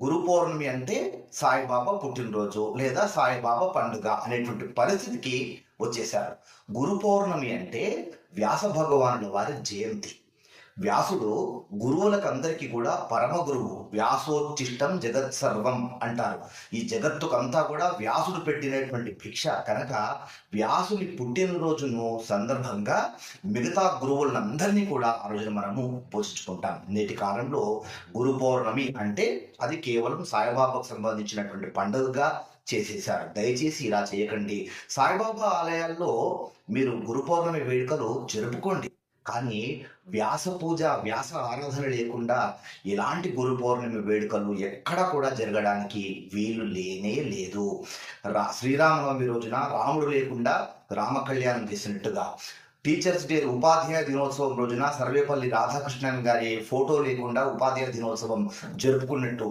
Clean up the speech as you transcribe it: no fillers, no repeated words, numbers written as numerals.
గురు పౌర్ణమి అంటే సాయిబాబా పుట్టినరోజు లేదా సాయిబాబా పండుగ అనేటువంటి పరిస్థితికి వచ్చేశారు. గురు పౌర్ణమి అంటే వ్యాస భగవానుల వారి జయంతి. వ్యాసుడు గురువులకు అందరికీ కూడా పరమ గురువు. వ్యాసోచ్చిష్టం జగత్ సర్వం అంటారు. ఈ జగత్తుకంతా కూడా వ్యాసుడు పెట్టినటువంటి భిక్ష కనుక వ్యాసుని పుట్టినరోజును సందర్భంగా మిగతా గురువులందరినీ కూడా ఆ రోజున మనము పూజించుకుంటాం. నేటి కాలంలో గురు పౌర్ణమి అంటే అది కేవలం సాయిబాబాకు సంబంధించినటువంటి పండుగగా చేసేశారు. దయచేసి ఇలా చేయకండి. సాయిబాబా ఆలయాల్లో మీరు గురు పౌర్ణమి వేడుకలు జరుపుకోండి, కానీ వ్యాస పూజ, వ్యాస ఆరాధన లేకుండా ఇలాంటి గురు పౌర్ణమి వేడుకలు ఎక్కడ కూడా జరగడానికి వీలు లేనే లేదు. శ్రీరామనవమి రోజున రాముడు లేకుండా రామ కళ్యాణం చేసినట్టుగా, టీచర్స్ డే ఉపాధ్యాయ దినోత్సవం రోజున సర్వేపల్లి రాధాకృష్ణన్ గారి ఫోటో లేకుండా ఉపాధ్యాయ దినోత్సవం జరుపుకున్నట్టు